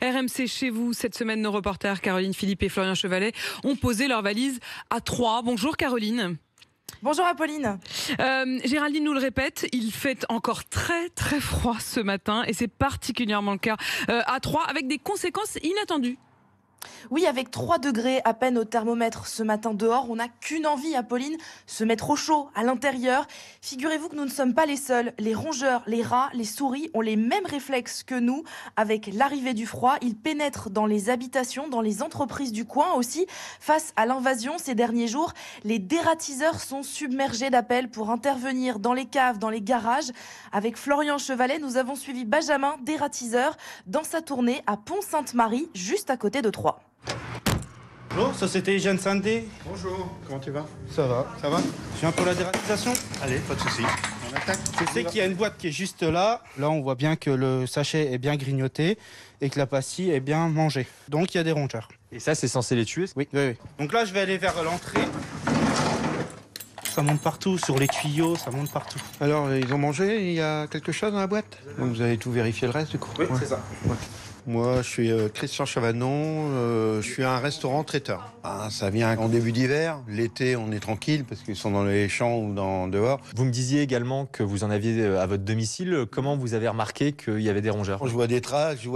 RMC chez vous. Cette semaine, nos reporters Caroline Philippe et Florian Chevalet ont posé leurs valises à Troyes. Bonjour Caroline. Bonjour Apolline. Géraldine nous le répète, il fait encore très très froid ce matin et c'est particulièrement le cas à Troyes avec des conséquences inattendues. Oui, avec 3 degrés à peine au thermomètre ce matin dehors, on n'a qu'une envie, Apolline, se mettre au chaud à l'intérieur. Figurez-vous que nous ne sommes pas les seuls. Les rongeurs, les rats, les souris ont les mêmes réflexes que nous. Avec l'arrivée du froid, ils pénètrent dans les habitations, dans les entreprises du coin aussi. Face à l'invasion ces derniers jours, les dératiseurs sont submergés d'appels pour intervenir dans les caves, dans les garages. Avec Florian Chevalet, nous avons suivi Benjamin, dératiseur, dans sa tournée à Pont-Sainte-Marie, juste à côté de Troyes. Bonjour, Société Hygiène Santé. Bonjour, comment tu vas? Ça va. Je viens pour la dératisation. Allez, pas de soucis. On attaque. Je sais qu'il y a une boîte qui est juste là. Là, on voit bien que le sachet est bien grignoté et que la pastille est bien mangée. Donc, il y a des rongeurs. Et ça, c'est censé les tuer? Oui. Donc là, je vais aller vers l'entrée. Ça monte partout, sur les tuyaux, ça monte partout. Alors, ils ont mangé, il y a quelque chose dans la boîte? Donc vous avez tout vérifié le reste du coup? Oui, c'est ça. Ouais. Moi, je suis Christian Chavanon, je suis un restaurant traiteur. Ça vient en début d'hiver. L'été, on est tranquille parce qu'ils sont dans les champs ou dehors. Vous me disiez également que vous en aviez à votre domicile. Comment vous avez remarqué qu'il y avait des rongeurs? Je vois des traces, je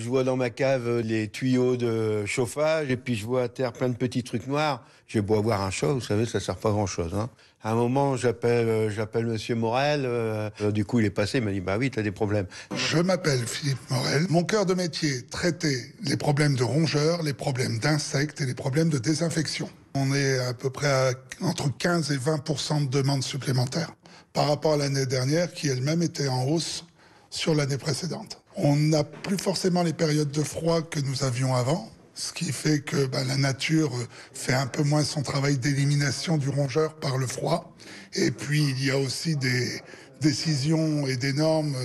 vois dans ma cave les tuyaux de chauffage et puis je vois à terre plein de petits trucs noirs. J'ai beau avoir un chat, vous savez, ça sert pas à grand-chose. Hein. À un moment, j'appelle Monsieur Morel. Du coup, il est passé, il m'a dit « Bah oui, t'as des problèmes ». Je m'appelle Philippe Morel. Mon cœur de métier, traiter les problèmes de rongeurs, les problèmes d'insectes et les problèmes de désinfection. On est à peu près à entre 15 et 20% de demandes supplémentaires par rapport à l'année dernière qui elle-même était en hausse sur l'année précédente. On n'a plus forcément les périodes de froid que nous avions avant, ce qui fait que la nature fait un peu moins son travail d'élimination du rongeur par le froid. Et puis il y a aussi des décisions et des normes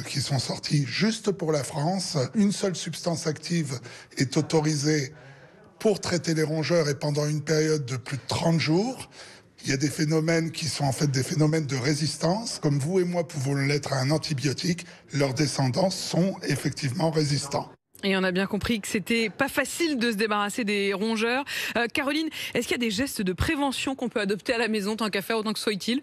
qui sont sorties juste pour la France. Une seule substance active est autorisée pour traiter les rongeurs et pendant une période de plus de 30 jours. Il y a des phénomènes qui sont en fait des phénomènes de résistance. Comme vous et moi pouvons l'être à un antibiotique, leurs descendants sont effectivement résistants. Et on a bien compris que c'était pas facile de se débarrasser des rongeurs. Caroline, est-ce qu'il y a des gestes de prévention qu'on peut adopter à la maison, tant qu'à faire, autant que ce soit utile ?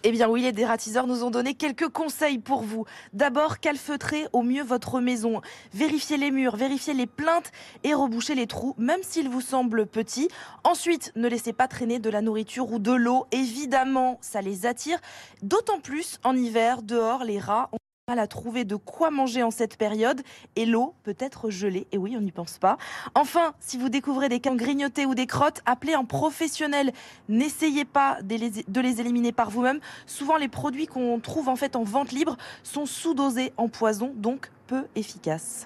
Eh bien oui, les dératiseurs nous ont donné quelques conseils pour vous. D'abord, calfeutrez au mieux votre maison. Vérifiez les murs, vérifiez les plinthes et rebouchez les trous, même s'ils vous semblent petits. Ensuite, ne laissez pas traîner de la nourriture ou de l'eau. Évidemment, ça les attire. D'autant plus en hiver, dehors, les rats ont mal à trouver de quoi manger en cette période et l'eau peut être gelée. Et oui, on n'y pense pas. Enfin, si vous découvrez des cannes grignotées ou des crottes, appelez un professionnel. N'essayez pas de les éliminer par vous-même. Souvent, les produits qu'on trouve en fait en vente libre sont sous-dosés en poison, donc peu efficaces.